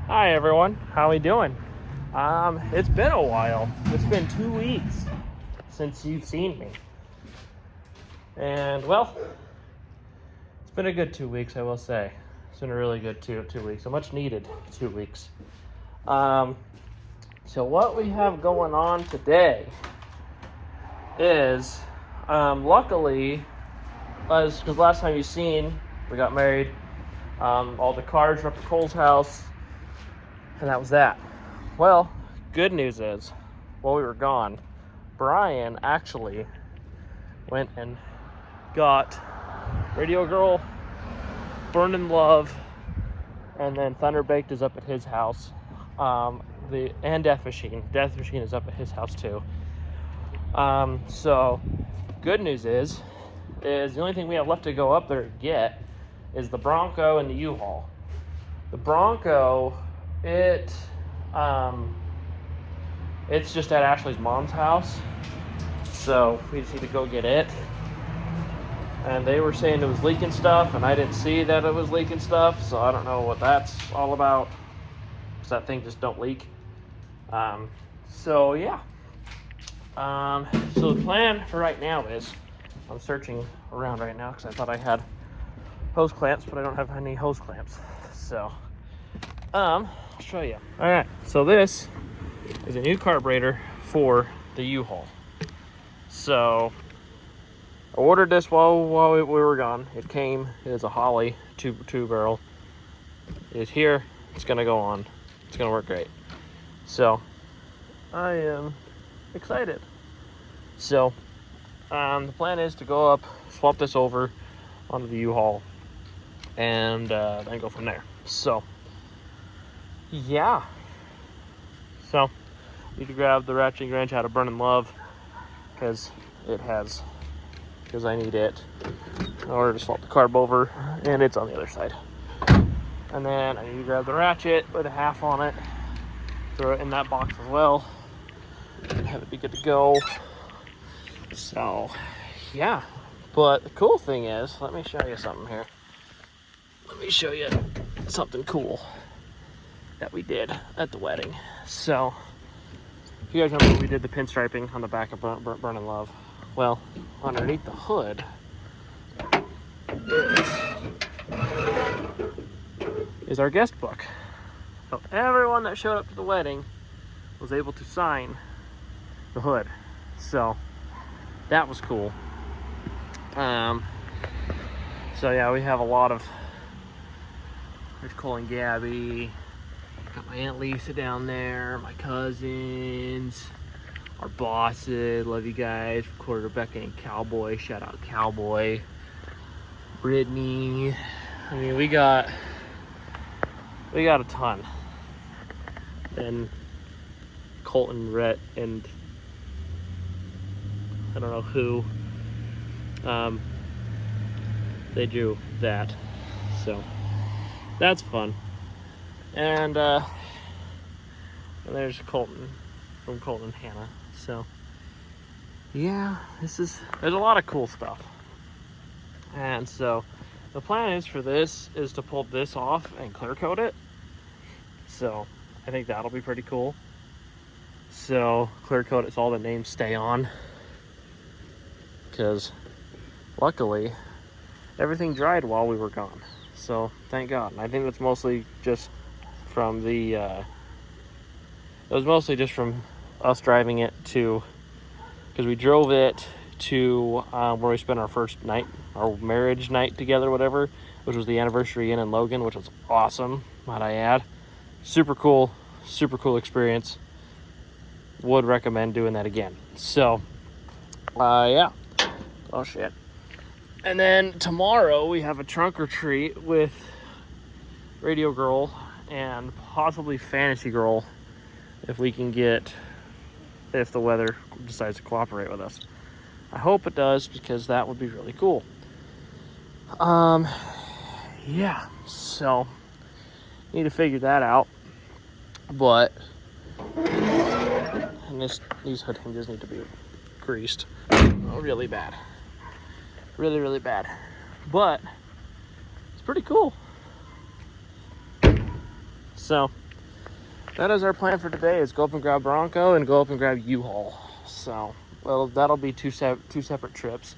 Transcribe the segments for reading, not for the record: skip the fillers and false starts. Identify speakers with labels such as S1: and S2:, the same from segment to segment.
S1: Hi everyone, how we doing? It's been a while. It's been 2 weeks since you've seen me. And well, it's been a good 2 weeks, I will say. It's been a really good two weeks, a much needed 2 weeks. So what we have going on today is, luckily, because last time you seen, we got married. All the cars were up at Cole's house, and that was that. Well, good news is, while we were gone, Brian actually went and got Radio Girl, Burning Love, and then Thunder Baked is up at his house. And Death Machine. Death Machine is up at his house too. So, good news is the only thing we have left to go up there to get is the Bronco and the U-Haul. The Bronco, it's just at Ashley's mom's house, so we just need to go get it. And they were saying it was leaking stuff, and I didn't see that it was leaking stuff, so I don't know what that's all about, because that thing just don't leak. So yeah. So the plan for right now is, I'm searching around right now because I thought I had hose clamps, but I don't have any hose clamps. So, I'll show you. All right, so this is a new carburetor for the U-Haul. So, I ordered this while we were gone. It came, it is a Holley two barrel. It is here, it's gonna go on. It's gonna work great. So, I am excited. So, the plan is to go up, swap this over onto the U-Haul, and then go from there. So, yeah. So, need to grab the ratcheting wrench out of Burning Love because I need it in order to swap the carb over, and it's on the other side. And then I need to grab the ratchet with a half on it, throw it in that box as well, and have it be good to go. So, yeah. But the cool thing is, let me show you something here. Let me show you something cool that we did at the wedding. So, you guys remember we did the pinstriping on the back of Burning Love? Well, underneath the hood is our guest book. So everyone that showed up to the wedding was able to sign the hood. So that was cool. So yeah, we have a lot of, there's Cole and Gabby, got my Aunt Lisa down there, my cousins, our bosses, love you guys, recorded Rebecca and Cowboy, shout out Cowboy, Brittany. I mean, we got a ton. And Colton, Rhett, and I don't know who, they drew that, so that's fun. And there's Colton from Colton and Hannah. So yeah, there's a lot of cool stuff. And so the plan is for this is to pull this off and clear coat it. So I think that'll be pretty cool. So clear coat it so all the names stay on, because luckily everything dried while we were gone. So thank God. And I think that's mostly just from the it was mostly just from us driving it to, because we drove it to where we spent our first night, our marriage night together, whatever, which was the Anniversary Inn in Logan, which was awesome, might I add. Super cool experience. Would recommend doing that again. So yeah. Oh shit. And then tomorrow we have a trunk or treat with Radio Girl and possibly Fantasy Girl, if the weather decides to cooperate with us. I hope it does, because that would be really cool. Yeah, so need to figure that out. But, and these hood hinges need to be greased. Oh, really bad. Really bad. But it's pretty cool. So that is our plan for today, is go up and grab Bronco and go up and grab U-Haul. So, well, that'll be two separate trips.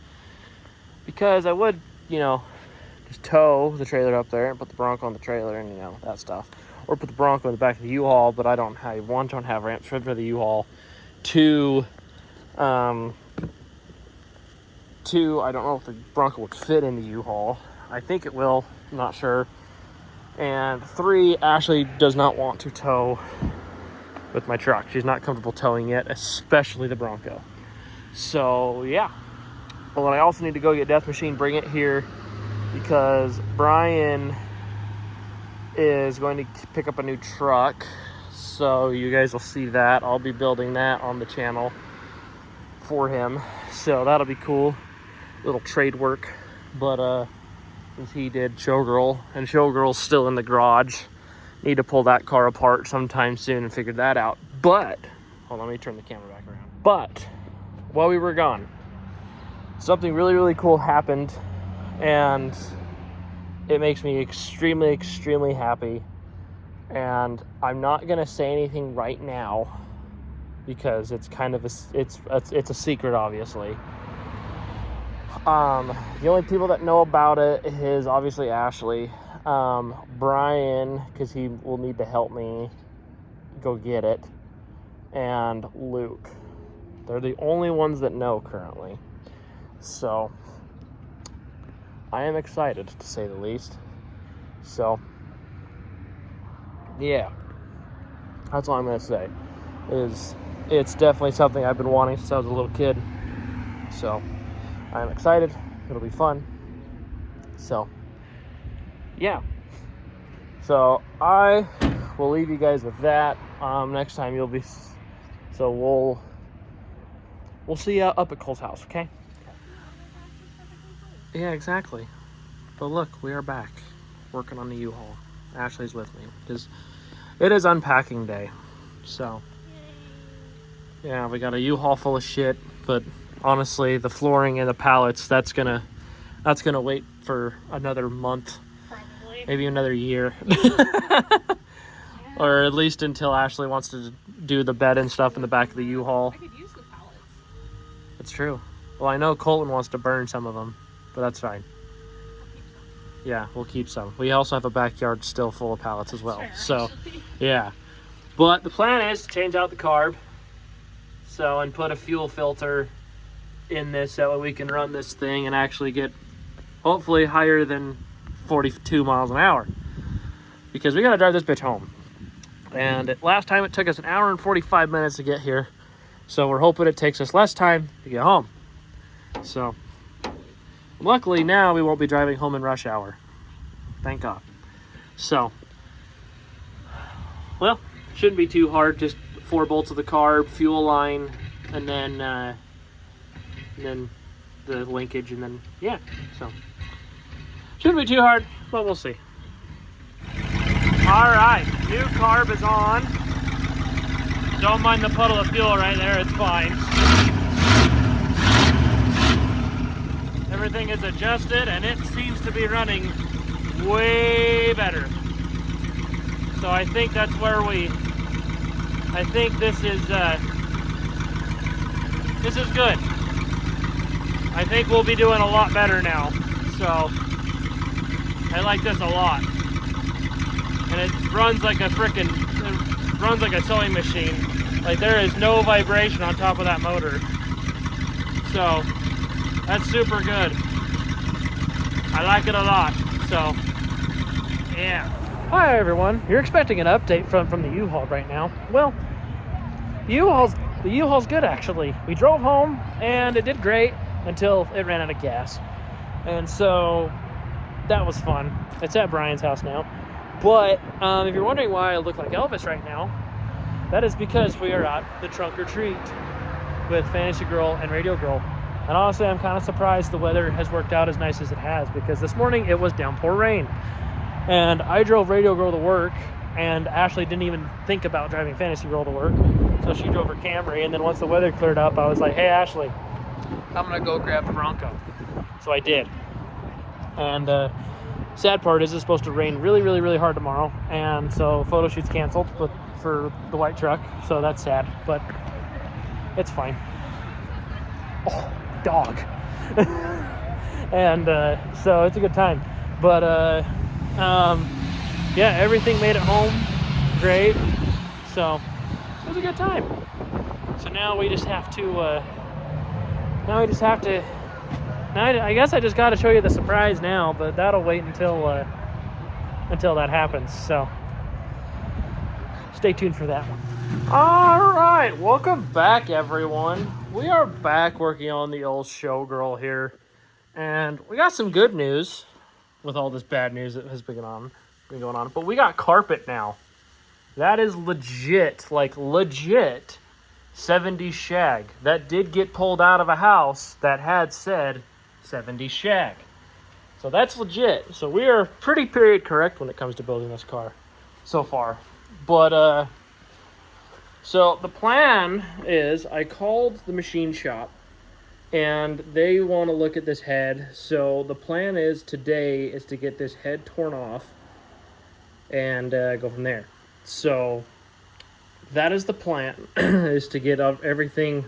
S1: Because I would, just tow the trailer up there and put the Bronco on the trailer and, that stuff. Or put the Bronco in the back of the U-Haul, but I don't have ramps for the U-Haul. Two, I don't know if the Bronco would fit in the U-Haul. I think it will, I'm not sure. And 3, Ashley does not want to tow with my truck. She's not comfortable towing it, especially the Bronco. So, yeah. Well, I also need to go get Death Machine, bring it here, because Brian is going to pick up a new truck. So you guys will see that. I'll be building that on the channel for him. So that'll be cool. Little trade work. But he did Showgirl, and Showgirl's still in the garage. Need to pull that car apart sometime soon and figure that out. But, hold on, let me turn the camera back around. But, while we were gone, something really, really cool happened, and it makes me extremely, extremely happy. And I'm not gonna say anything right now because it's kind of it's a secret, obviously. The only people that know about it is obviously Ashley, Brian, because he will need to help me go get it, and Luke. They're the only ones that know currently. So I am excited, to say the least. So yeah, that's all I'm gonna say. It's definitely something I've been wanting since I was a little kid. So I'm excited. It'll be fun. So yeah. So I will leave you guys with that. Next time you'll be. So we'll see you up at Cole's house. Okay. Yeah, exactly. But look, we are back working on the U-Haul. Ashley's with me because it is unpacking day. So yeah, we got a U-Haul full of shit, but honestly, the flooring and the pallets, that's gonna wait for another month, probably. Maybe another year. Or at least until Ashley wants to do the bed and stuff in the back of the U-Haul.
S2: I could use the pallets.
S1: That's true. Well, I know Colton wants to burn some of them, but that's fine. Yeah, we'll keep some. We also have a backyard still full of pallets as well. So, yeah. But the plan is to change out the carb. So, and put a fuel filter in this so that we can run this thing and actually get hopefully higher than 42 miles an hour. Because we got to drive this bitch home. And last time it took us 1 hour and 45 minutes to get here. So we're hoping it takes us less time to get home. So luckily now we won't be driving home in rush hour. Thank God. So, well, shouldn't be too hard. Just 4 bolts of the carb, fuel line, and then the linkage, and then yeah. So shouldn't be too hard, but we'll see. All right, new carb is on. Don't mind the puddle of fuel right there, it's fine. Everything is adjusted and it seems to be running way better. So I think that's where I think this is good. I think we'll be doing a lot better now. So I like this a lot. And it runs like a sewing machine. Like there is no vibration on top of that motor. So that's super good. I like it a lot. So yeah. Hi everyone. You're expecting an update from the U-Haul right now. Well, the U-Haul's good actually. We drove home and it did great until it ran out of gas. And so that was fun. It's at Brian's house now. But if you're wondering why I look like Elvis right now, that is because we are at the trunk or treat with Fantasy Girl and Radio Girl. And honestly, I'm kind of surprised the weather has worked out as nice as it has, because this morning it was downpour rain. And I drove Radio Girl to work, and Ashley didn't even think about driving Fantasy Girl to work. So she drove her Camry, and then once the weather cleared up, I was like, hey Ashley, I'm gonna go grab the Bronco. So I did. And sad part is it's supposed to rain really, really, really hard tomorrow, and so photo shoot's canceled but for the white truck, so that's sad, but it's fine. Oh, dog. And so it's a good time, but yeah, everything made it home great, so it was a good time. So now we just have to I guess I just got to show you the surprise now, but that'll wait until that happens. So stay tuned for that one. All right, welcome back, everyone. We are back working on the old showgirl here, and we got some good news with all this bad news that has been going on. But we got carpet now. That is legit, like legit 70s shag. That did get pulled out of a house that had said 70s shag. So that's legit. So we are pretty period correct when it comes to building this car so far. But so the plan is I called the machine shop and they want to look at this head. So the plan is today is to get this head torn off and go from there. So that is the plan, is to get everything,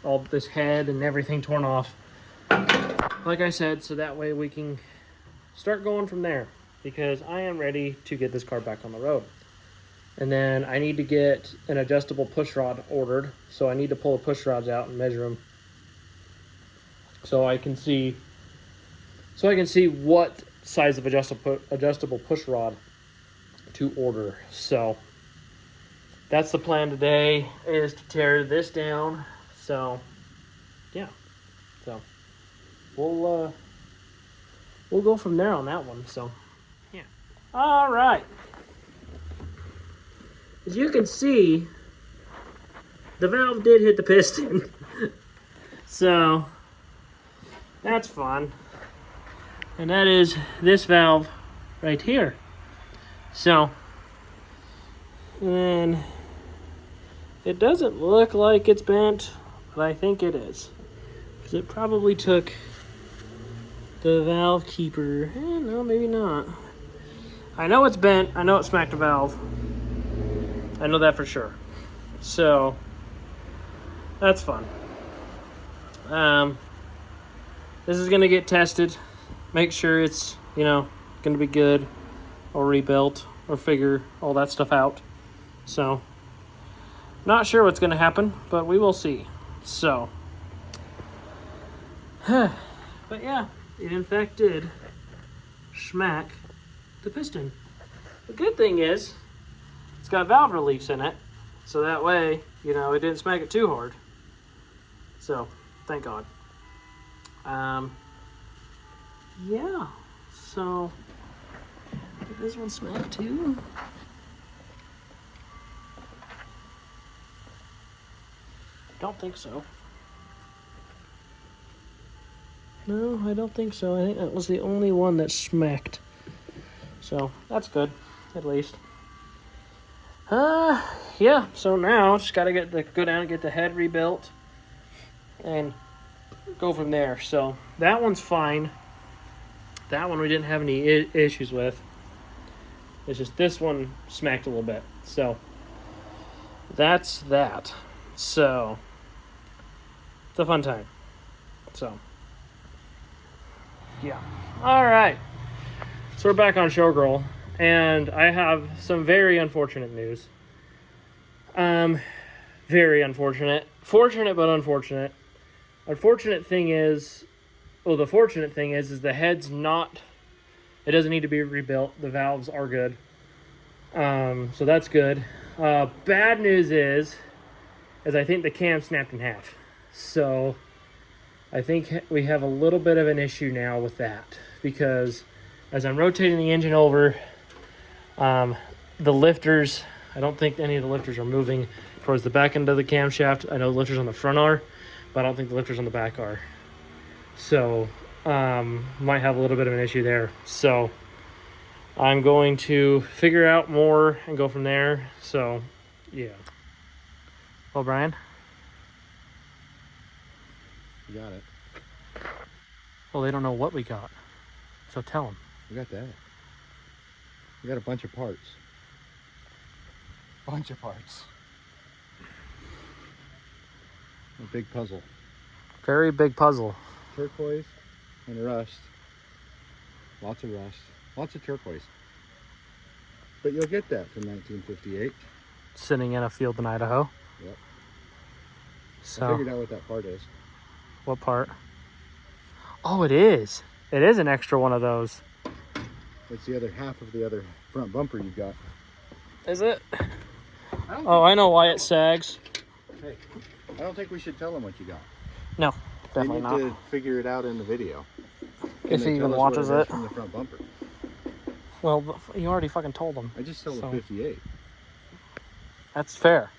S1: all this head and everything torn off, like I said, so that way we can start going from there, because I am ready to get this car back on the road. And then I need to get an adjustable push rod ordered, so I need to pull the push rods out and measure them so I can see what size of adjustable push rod to order. So that's the plan today, is to tear this down. So yeah, so we'll go from there on that one. So yeah, all right, as you can see, the valve did hit the piston. So that's fun, and that is this valve right here. So, and then it doesn't look like it's bent, but I think it is, because it probably took the valve keeper. No, maybe not. I know it's bent. I know it smacked a valve. I know that for sure. So that's fun. This is gonna get tested. Make sure it's, gonna be good, or rebuilt, or figure all that stuff out. So not sure what's going to happen, but we will see. So but yeah, it in fact did smack the piston. The good thing is it's got valve reliefs in it, so that way it didn't smack it too hard. So thank God. Yeah, so did this one smack too? Don't think so. No, I don't think so. I think that was the only one that smacked. So that's good, at least. Yeah. So now just gotta go down and get the head rebuilt, and go from there. So that one's fine. That one we didn't have any issues with. It's just this one smacked a little bit. So that's that. So it's a fun time. So yeah. All right. So we're back on Showgirl, and I have some very unfortunate news. Very unfortunate. Fortunate but unfortunate. The fortunate thing is the head's not, it doesn't need to be rebuilt. The valves are good. So that's good. Bad news is I think the cam snapped in half. So I think we have a little bit of an issue now with that, because as I'm rotating the engine over, the lifters, I don't think any of the lifters are moving towards the back end of the camshaft. I know the lifters on the front are, but I don't think the lifters on the back are. So might have a little bit of an issue there. So I'm going to figure out more and go from there. So yeah. Well, Brian?
S2: You got it.
S1: Well, they don't know what we got. So tell them.
S2: We got that. We got a bunch of parts. Bunch of parts. A big puzzle.
S1: Very big puzzle.
S2: Turquoise and rust. Lots of rust. Lots of turquoise. But you'll get that from 1958.
S1: Sitting in a field in Idaho.
S2: Yep.
S1: So,
S2: I figured out what that part is.
S1: what part? Oh, it is. It is an extra one of those.
S2: It's the other half of the other front bumper you got.
S1: Is it? Oh, I know why it sags.
S2: Hey, I don't think we should tell them what you got.
S1: No,
S2: They
S1: definitely
S2: need
S1: not.
S2: to figure it out in the video.
S1: If
S2: Can
S1: he
S2: they tell
S1: even
S2: us what
S1: watches
S2: is
S1: it.
S2: from the front bumper.
S1: Well, you already fucking told him.
S2: I just sold
S1: So-
S2: a 58.
S1: That's fair.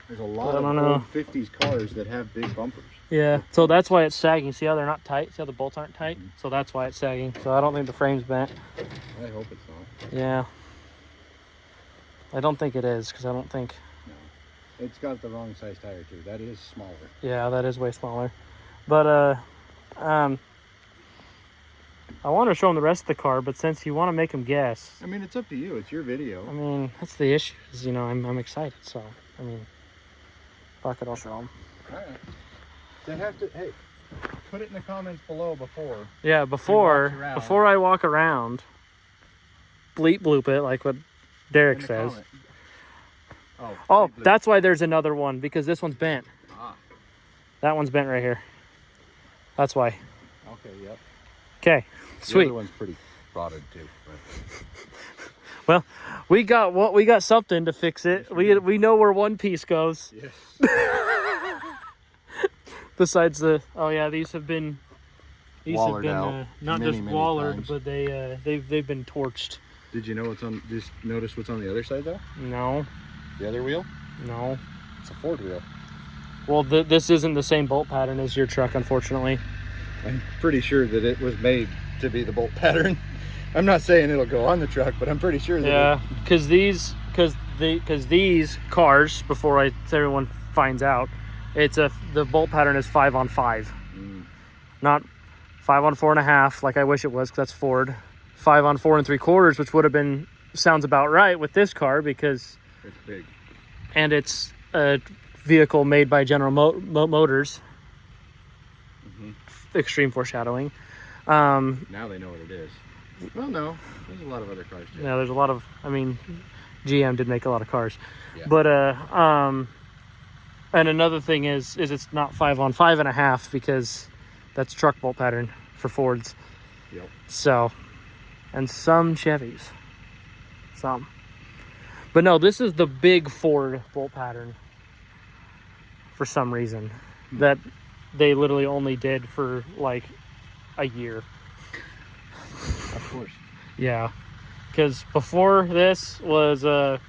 S2: There's a lot
S1: I
S2: of
S1: don't know.
S2: old 50s cars that have big bumpers.
S1: Yeah, so that's why it's sagging. See how they're not tight? See how the bolts aren't tight? So that's why it's sagging. So I don't think the frame's bent.
S2: I hope it's not.
S1: Yeah. I don't think it is, because I don't think...
S2: No. It's got the wrong size tire too. That is smaller.
S1: Yeah, that is way smaller. But, I want to show him the rest of the car, but since you want to make him guess,
S2: I mean, it's up to you. It's your video.
S1: I mean, that's the issue. Is, you know, I'm excited, so, I mean, fuck it, I'll show him.
S2: All right. They have to, hey, put it in the comments below before.
S1: Yeah, before
S2: around.
S1: before I walk around, bleep bloop it, like what Derek
S2: in the
S1: says.
S2: comment.
S1: Oh,
S2: bleep bloop.
S1: that's why there's another one, because this one's bent.
S2: Ah,
S1: That one's bent right here. That's why.
S2: okay, yep.
S1: Okay,
S2: The
S1: sweet.
S2: other one's pretty rotted too. But
S1: Well, we got something to fix it.
S2: Yes,
S1: We know where one piece goes.
S2: yes.
S1: Besides the these have been
S2: Wallered out
S1: not
S2: many,
S1: just
S2: many
S1: wallered,
S2: times.
S1: but they've been torched.
S2: Did you know what's on? Just notice what's on the other side though.
S1: No,
S2: The other wheel.
S1: no.
S2: It's a Ford wheel.
S1: Well, this isn't the same bolt pattern as your truck, unfortunately.
S2: I'm pretty sure that it was made to be the bolt pattern. I'm not saying it'll go on the truck, but I'm pretty sure that.
S1: Yeah, because these cars, before everyone finds out, the bolt pattern is 5-on-5, not 5-on-4.5 like I wish it was, because that's Ford. 5-on-4 3/4, which would have been sounds about right with this car, because
S2: It's big.
S1: and it's a vehicle made by General Motors. Extreme foreshadowing.
S2: Now they know what it is. Well, no, there's a lot of other cars too.
S1: Yeah, there's a lot of. I mean, GM did make a lot of cars,
S2: Yeah.
S1: but and another thing is it's not 5-on-5.5, because that's truck bolt pattern for Fords.
S2: Yep.
S1: So, and some Chevys, some. But no, this is the big Ford bolt pattern. For some reason, that they literally only did for like a year.
S2: Of course.
S1: Yeah, because before this was 5-on-4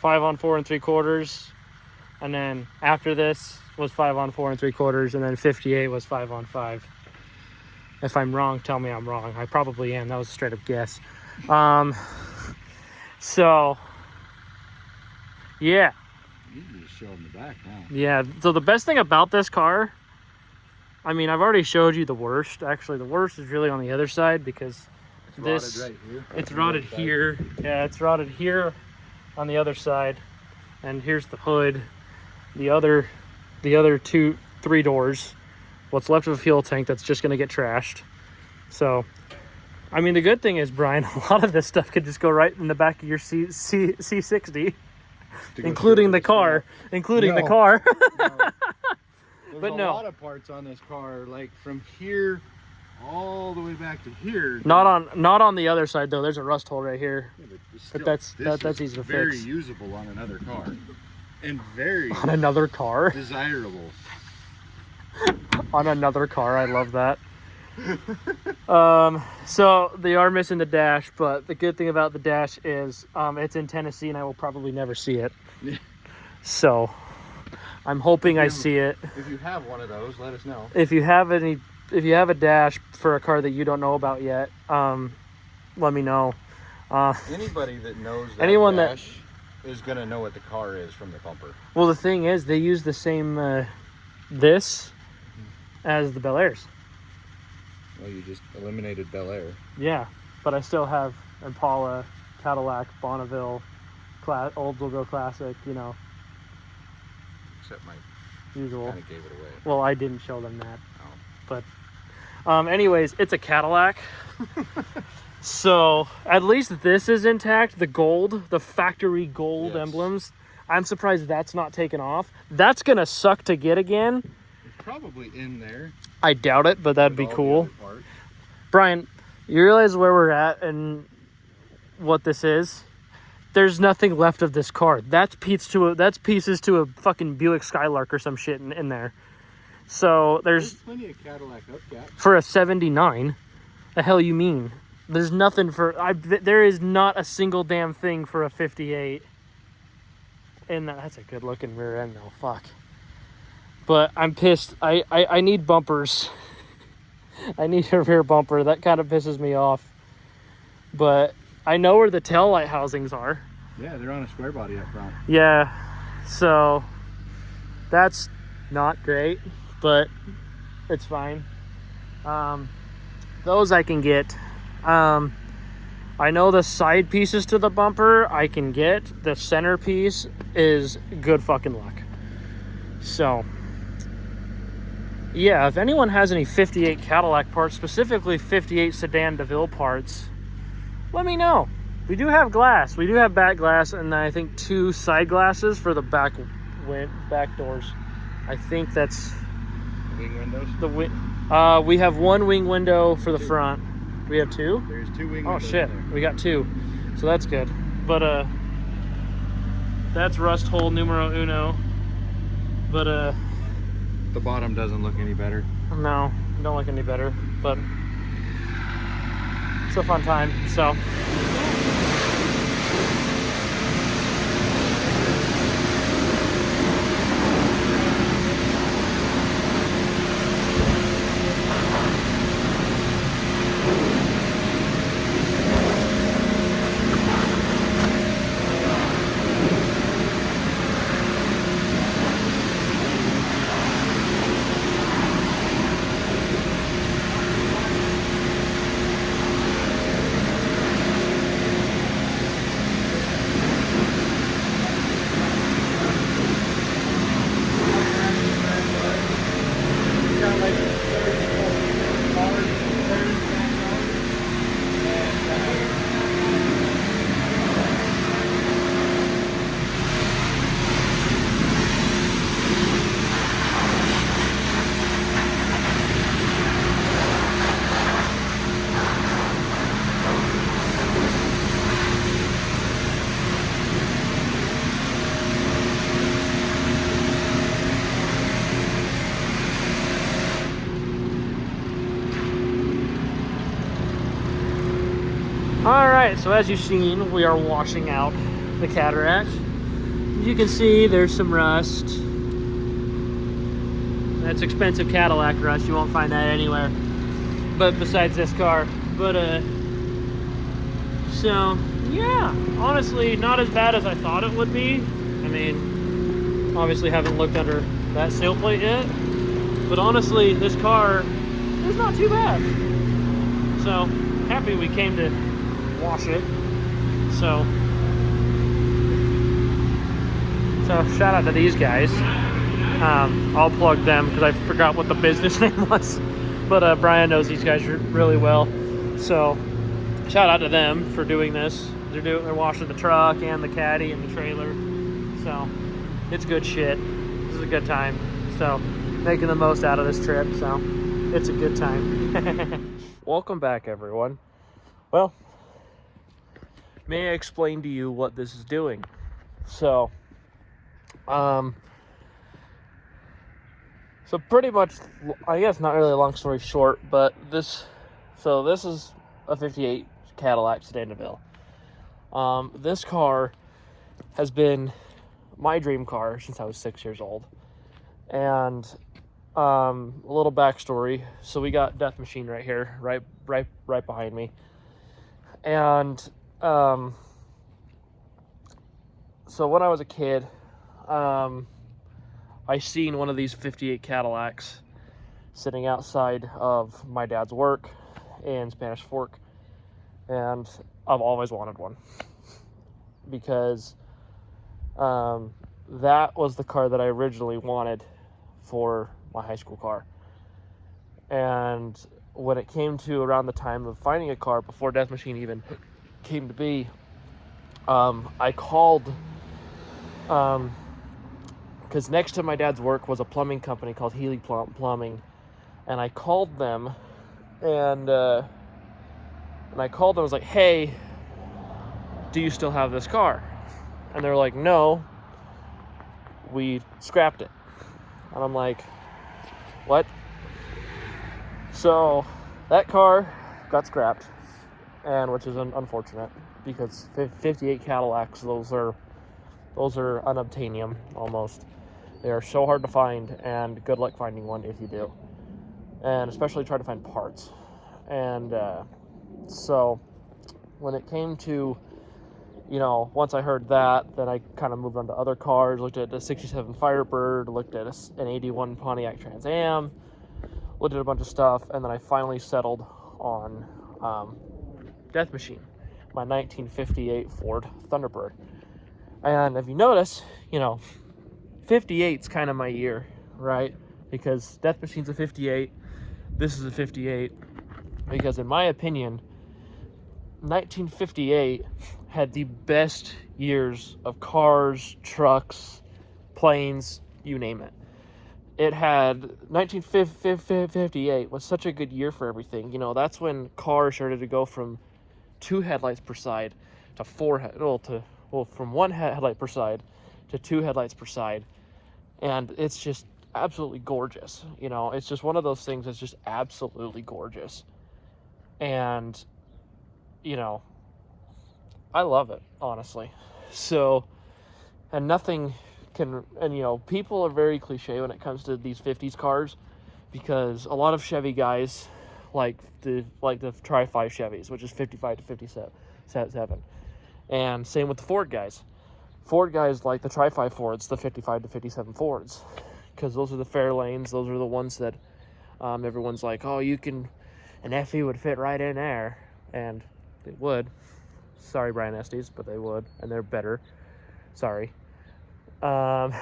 S1: 3/4, and then after this was 5-on-4 3/4, and then 58 was 5-on-5. If I'm wrong, tell me I'm wrong. I probably am. That was a straight up guess. So yeah,
S2: You can just show them the back now.
S1: yeah. So the best thing about this car, I mean, I've already showed you the worst. Actually, the worst is really on the other side, because
S2: It's
S1: this
S2: rotted right here.
S1: it's rotted here. Yeah, it's rotted here on the other side, and here's the hood. The other 3 doors. What's left of a fuel tank that's just going to get trashed. So, I mean, the good thing is, Brian, a lot of this stuff could just go right in the back of your C60,
S2: To go
S1: including
S2: straight
S1: the
S2: to
S1: car, including the
S2: No.
S1: car.
S2: No. There's
S1: But
S2: a
S1: no.
S2: lot of parts on this car, like from here all the way back to here.
S1: Not on the other side though. There's a rust hole right here.
S2: Yeah, but
S1: But that's
S2: this
S1: easy to
S2: is very
S1: fix.
S2: usable on another car, and very
S1: On another car.
S2: desirable.
S1: On another car. I love that. So they are missing the dash, but the good thing about the dash is it's in Tennessee, and I will probably never see it.
S2: Yeah.
S1: So I'm hoping I see it.
S2: If you have one of those, let us know.
S1: If you have a dash for a car that you don't know about yet, let me know.
S2: Anybody that knows that
S1: Anyone that-
S2: dash is gonna know what the car is from the bumper.
S1: Well, the thing is, they use the same this as the Bel Airs.
S2: Well, you just eliminated Bel Air.
S1: Yeah, but I still have Impala, Cadillac, Bonneville, Oldsmobile Classic, you know,
S2: Except my
S1: usual.
S2: kind of gave it away.
S1: Well, I didn't show them that.
S2: Oh.
S1: But anyways, it's a Cadillac. So at least this is intact. The gold, the factory gold emblems. I'm surprised that's not taken off. That's gonna suck to get again.
S2: It's probably in there.
S1: I doubt it, but that'd be cool. Brian, you realize where we're at and what this is? There's nothing left of this car. That's pieces to a fucking Buick Skylark or some shit in there. So there's
S2: plenty of Cadillac hubcaps
S1: for a 79. The hell you mean? There's nothing for there is not a single damn thing for a 58. And that's a good looking rear end though. Fuck. But I'm pissed. I need bumpers. I need a rear bumper. That kind of pisses me off. But I know where the tail light housings are.
S2: Yeah, they're on a square body up front.
S1: Yeah. So that's not great, but it's fine. Those I can get. I know the side pieces to the bumper I can get. The center piece is good fucking luck. So yeah, if anyone has any 58 Cadillac parts, specifically 58 Sedan DeVille parts, let me know. We do have glass. We do have back glass, and I think 2 side glasses for the back doors. I think that's
S2: Wing windows?
S1: We have 1 wing window for the front. We have 2?
S2: There's 2 wing windows.
S1: Oh shit, we got 2. So that's good. But that's rust hole numero uno. But
S2: the bottom doesn't look any better.
S1: No, don't look any better. But it's a fun time. So Alright, so as you've seen, we are washing out the cataract. As you can see, there's some rust. That's expensive Cadillac rust. You won't find that anywhere but besides this car. But so yeah, honestly not as bad as I thought it would be. I mean, obviously haven't looked under that sail plate yet, but honestly this car is not too bad. So happy we came to wash it. So shout out to these guys. I'll plug them because I forgot what the business name was, but Brian knows these guys really well. So shout out to them for doing this. They're washing the truck and the caddy and the trailer. So it's good shit. This is a good time. So making the most out of this trip. So it's a good time. Welcome back, everyone. Well, may I explain to you what this is doing? So pretty much, I guess not really a long story short, but this is a 58 Cadillac Sedan DeVille. This car has been my dream car since I was 6 years old. And a little backstory. So we got Death Machine right here, right behind me. And so when I was a kid, I seen one of these 58 Cadillacs sitting outside of my dad's work in Spanish Fork. And I've always wanted one, because that was the car that I originally wanted for my high school car. And when it came to around the time of finding a car, before Death Machine even came to be, I called, because next to my dad's work was a plumbing company called Healy Plumbing, and I called them, and I was like, hey, do you still have this car? And they're like, no, we scrapped it. And I'm like, what? So that car got scrapped, and which is unfortunate, because 58 Cadillacs, those are unobtainium almost. They are so hard to find, and good luck finding one if you do, and especially try to find parts. And so when it came to, once I heard that, then I kind of moved on to other cars, looked at the 67 Firebird, looked at an 81 Pontiac Trans Am, looked at a bunch of stuff, and then I finally settled on Death Machine, my 1958 Ford Thunderbird. And if you notice, 58's kind of my year, right? Because Death Machine's a 58, this is a 58, because in my opinion, 1958 had the best years of cars, trucks, planes, you name it. It had 1958 was such a good year for everything. That's when cars started to go from 2 headlights per side to from 1 headlight per side to 2 headlights per side. And it's just absolutely gorgeous. It's just one of those things that's just absolutely gorgeous. And I love it, honestly. So, and nothing can, and people are very cliche when it comes to these 50s cars, because a lot of Chevy guys like the Tri-5 Chevys, which is 55 to 57, and same with the Ford guys. Ford guys like the Tri-5 Fords, the 55 to 57 Fords, because those are the Fairlanes. Those are the ones that everyone's like, oh, an FE would fit right in there, and they would. Sorry, Brian Estes, but they would, and they're better. Sorry. And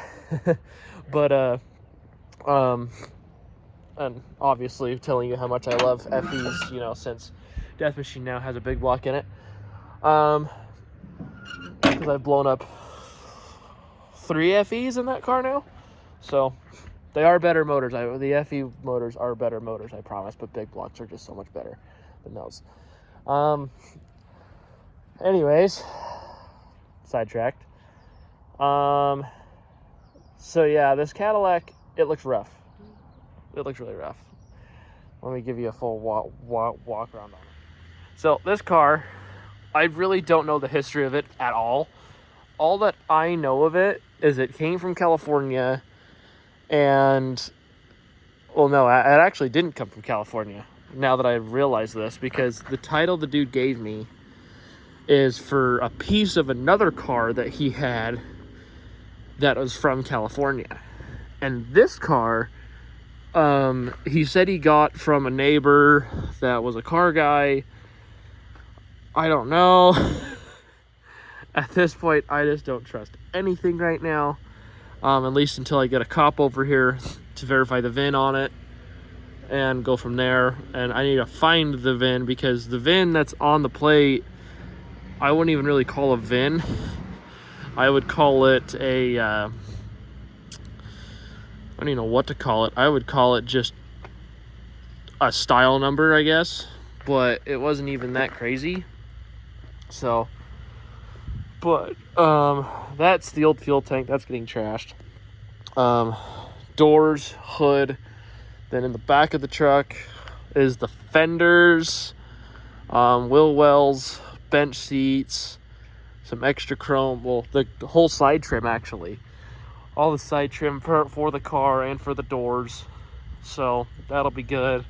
S1: obviously telling you how much I love FEs, since Death Machine now has a big block in it. Because I've blown up 3 FEs in that car now. So they are better motors. The FE motors are better motors, I promise, but big blocks are just so much better than those. Anyways, sidetracked. So yeah, this Cadillac, it looks rough. It looks really rough. Let me give you a full walk around on it. So this car, I really don't know the history of it at all. All that I know of it is it came from California, and well, no, it actually didn't come from California. Now that I realize this, because the title the dude gave me is for a piece of another car that he had that was from California. And this car, he said he got from a neighbor that was a car guy. I don't know. At this point, I just don't trust anything right now. At least until I get a cop over here to verify the VIN on it and go from there. And I need to find the VIN, because the VIN that's on the plate, I wouldn't even really call a VIN. I would call it a, I don't even know what to call it. I would call it just a style number, I guess. But it wasn't even that crazy. So, but, that's the old fuel tank. That's getting trashed. Doors, hood. Then in the back of the truck is the fenders, wheel wells, bench seats, some extra chrome, well, the whole side trim, actually, all the side trim for the car and for the doors, so that'll be good.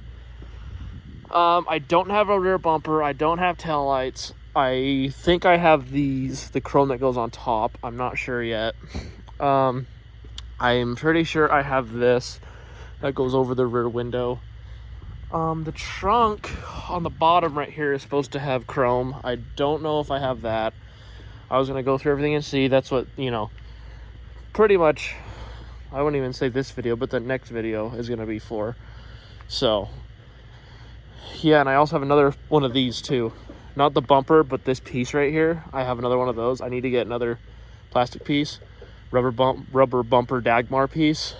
S1: I don't have a rear bumper, I don't have taillights. I think I have the chrome that goes on top. I'm not sure yet. I'm pretty sure I have this that goes over the rear window. The trunk on the bottom right here is supposed to have chrome. I don't know if I have that. I was going to go through everything and see. That's what, you know, pretty much, I wouldn't even say this video, but the next video is going to be for. So, yeah, and I also have another one of these too. Not the bumper, but this piece right here. I have another one of those. I need to get another plastic piece. Rubber bumper Dagmar piece.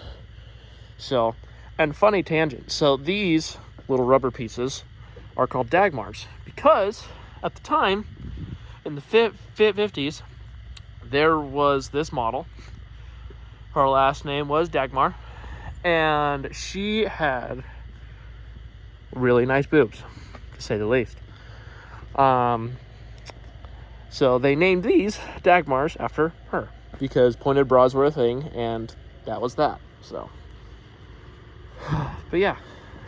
S1: So, and funny tangent. So these little rubber pieces are called Dagmars because at the time in the 50s there was this model. Her last name was Dagmar, and she had really nice boobs, to say the least. So they named these Dagmars after her because pointed bras were a thing, and that was that. So, but yeah.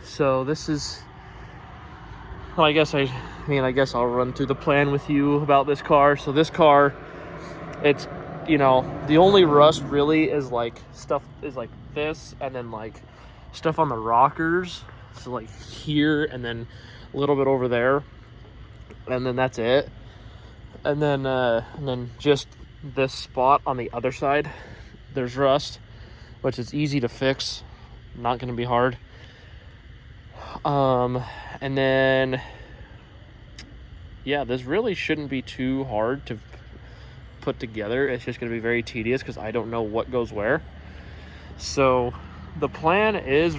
S1: So this is, well, I guess I'll run through the plan with you about this car. So this car, it's, you know, the only rust really is like stuff is like this, and then like stuff on the rockers. So like here, and then a little bit over there, and then that's it. And then just this spot on the other side, there's rust, which is easy to fix, not going to be hard. And then, yeah, this really shouldn't be too hard to put together. It's just going to be very tedious because I don't know what goes where. So the plan is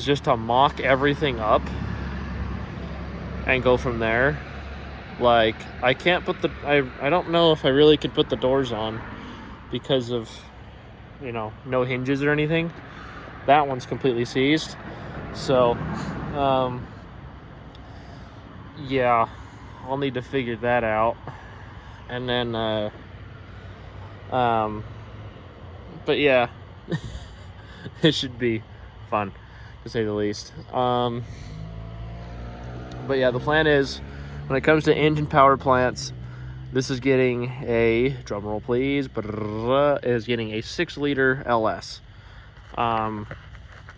S1: just to mock everything up and go from there. Like, I can't put I don't know if I really could put the doors on because of, you know, no hinges or anything. That one's completely seized. So, yeah, I'll need to figure that out. And then, but yeah, it should be fun, to say the least. But yeah, the plan is, when it comes to engine power plants, this is getting a, drum roll please, is getting a 6-liter LS.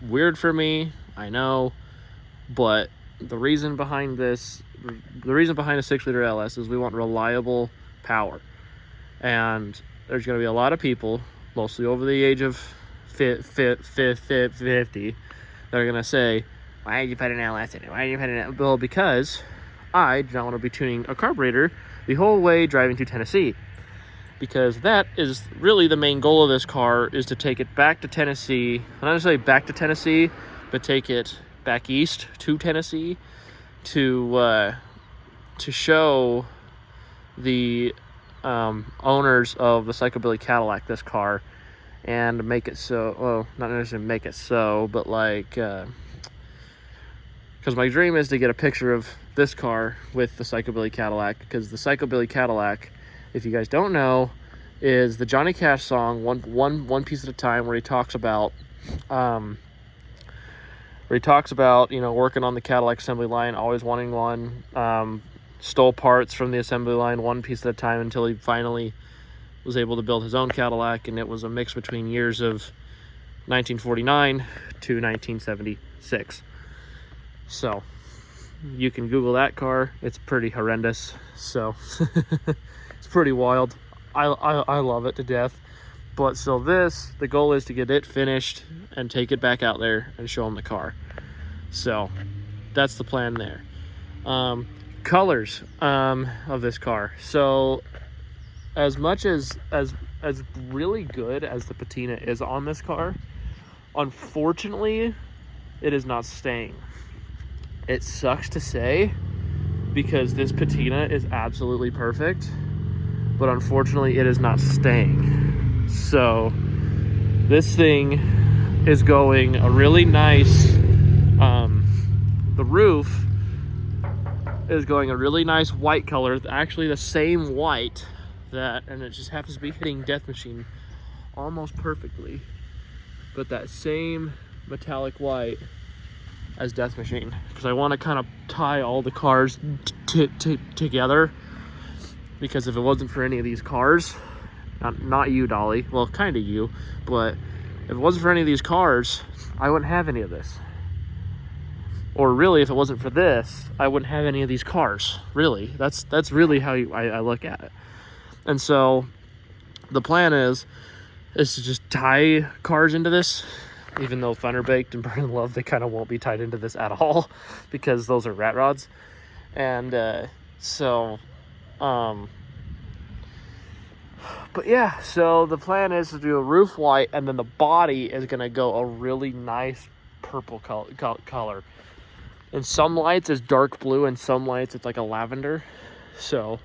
S1: Weird for me, I know, but the reason behind a 6-liter LS is we want reliable power. And there's going to be a lot of people, mostly over the age of 50, that are going to say, why did you put an LS in it? Why did you put an LS? Well, because I do not want to be tuning a carburetor the whole way driving to Tennessee. Because that is really the main goal of this car, is to take it back to Tennessee. Not necessarily back to Tennessee, but take it back east to Tennessee to show the owners of the Psychobilly Cadillac this car, and make it so, well, not necessarily make it so, but like, because my dream is to get a picture of this car with the Psychobilly Cadillac, because the Psychobilly Cadillac, if you guys don't know, is the Johnny Cash song one piece at a time, where he talks about you know, working on the Cadillac assembly line, always wanting one, stole parts from the assembly line one piece at a time until he finally was able to build his own Cadillac. And it was a mix between years of 1949 to 1976. So you can Google that car. It's pretty horrendous. So it's pretty wild. I love it to death. But so the goal is to get it finished and take it back out there and show them the car. So that's the plan there. Colors of this car. So as much as really good as the patina is on this car, unfortunately, it is not staying. It sucks to say, because this patina is absolutely perfect, but unfortunately it is not staying. So this thing is going a really nice, the roof is going a really nice white color, actually the same white that, and it just happens to be hitting Death Machine almost perfectly, but that same metallic white as Death Machine, because I want to kind of tie all the cars together, because if it wasn't for any of these cars, not you, Dolly, well, kind of you, but if it wasn't for any of these cars, I wouldn't have any of this. Or really, if it wasn't for this, I wouldn't have any of these cars. Really, that's really how I look at it. And so the plan is to just tie cars into this, even though Thunderbaked and Burning Love, they kind of won't be tied into this at all because those are rat rods. And but yeah, so the plan is to do a roof white, and then the body is going to go a really nice purple color. In some lights it's dark blue, and some lights it's like a lavender. So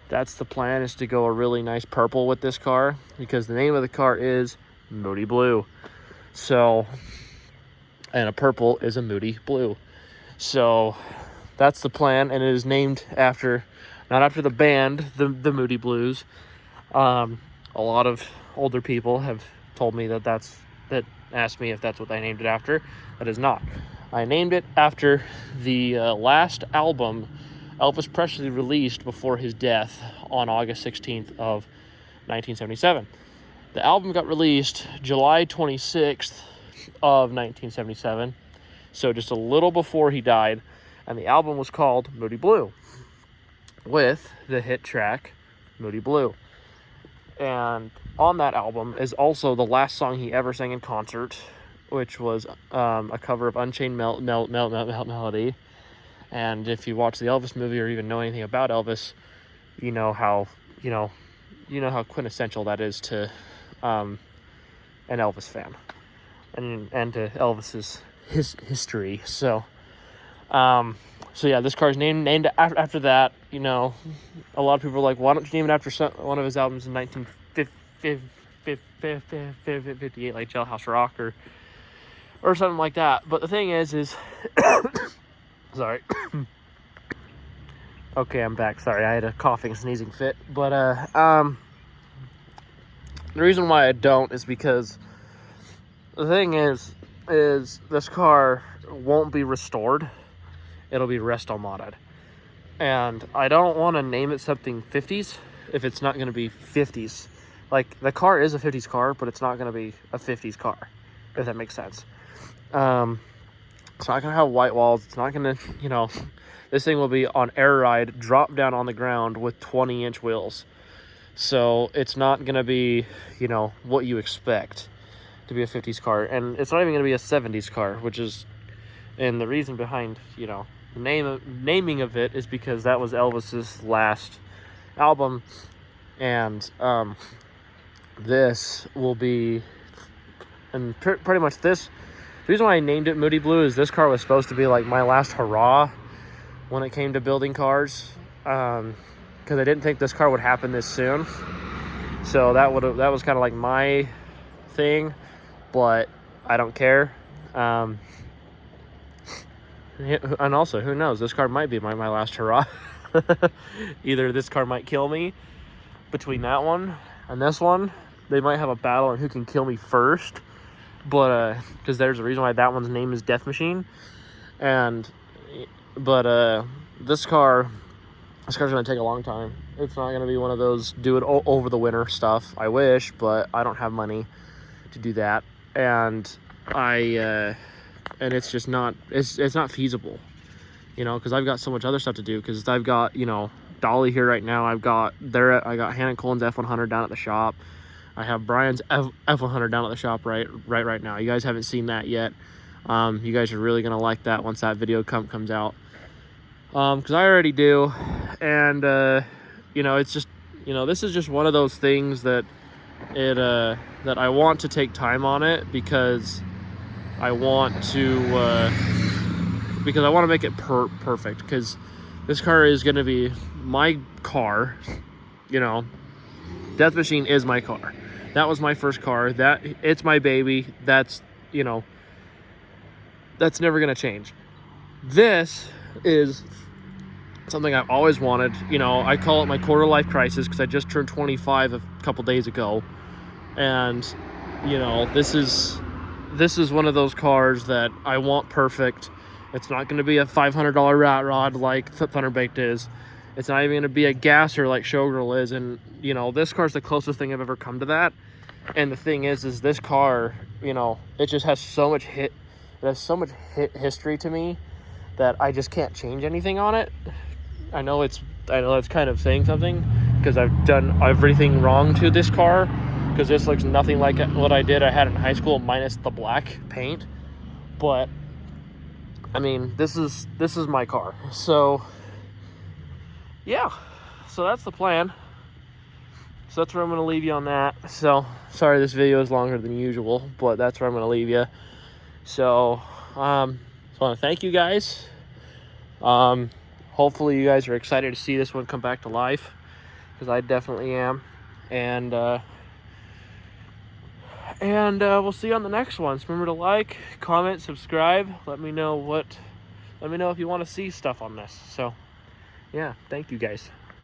S1: that's the plan, is to go a really nice purple with this car, because the name of the car is Moody Blue. So, and a purple is a Moody Blue. So that's the plan, and it is named after, not after the band, the Moody Blues. A lot of older people have told me that asked me if that's what I named it after. That is not. I named it after the last album Elvis Presley released before his death on August 16th of 1977. The album got released July 26th of 1977, so just a little before he died, and the album was called Moody Blue, with the hit track Moody Blue. And on that album is also the last song he ever sang in concert, which was a cover of Unchained Melody. And if you watch the Elvis movie or even know anything about Elvis, you know how quintessential that is to an Elvis fan, and to Elvis's history. So yeah, this car is named after that. You know, a lot of people are like, why don't you name it after one of his albums in 1958, like Jailhouse Rock or something like that. But the thing is sorry. Okay, I'm back. Sorry, I had a coughing, sneezing fit. But the reason why I don't is because the thing is this car won't be restored. It'll be resto modded. And I don't want to name it something 50s if it's not going to be 50s. Like, the car is a 50s car, but it's not going to be a 50s car, if that makes sense. It's not going to have white walls. It's not going to, this thing will be on air ride, drop down on the ground with 20-inch wheels. So it's not going to be, what you expect to be a 50s car. And it's not even going to be a 70s car, and the reason behind, the naming of it is because that was Elvis's last album. And this will be, and pretty much this, the reason why I named it Moody Blue is this car was supposed to be like my last hurrah when it came to building cars, because I didn't think this car would happen this soon. So that was kind of like my thing, but I don't care. And also, who knows? This car might be my last hurrah. Either this car might kill me between that one and this one. They might have a battle on who can kill me first. But because there's a reason why that one's name is Death Machine. But this car's gonna take a long time. It's not gonna be one of those do it over the winter stuff. I wish, but I don't have money to do that, and and it's just not it's not feasible, because I've got so much other stuff to do. Because I've got Dolly here right now. I got Hannah Colin's F100 down at the shop. I have Brian's F100 down at the shop right now. You guys haven't seen that yet. You guys are really gonna like that once that video comes out. Because I already do, and it's just this is just one of those things that that I want to take time on it, because I want to make it perfect, because this car is gonna be my car. Death Machine is my car. That was my first car. It's my baby. That's never gonna change. This is something I've always wanted. I call it my quarter life crisis, because I just turned 25 a couple days ago, and this is one of those cars that I want perfect. It's not going to be a $500 rat rod like Thunderbaked is. It's not even going to be a gasser like Showgirl is. And this car's the closest thing I've ever come to that. And the thing is this car, it just has so much history to me, that I just can't change anything on it. I know it's kind of saying something because I've done everything wrong to this car, because this looks nothing like what I had in high school minus the black paint. But I mean, this is my car. So yeah, so that's the plan. So that's where I'm going to leave you on that. So sorry this video is longer than usual, but that's where I'm going to leave you. So so I want to thank you guys. Hopefully you guys are excited to see this one come back to life, because I definitely am. And we'll see you on the next ones. Remember to like, comment, subscribe. Let me know if you want to see stuff on this. So yeah, thank you guys.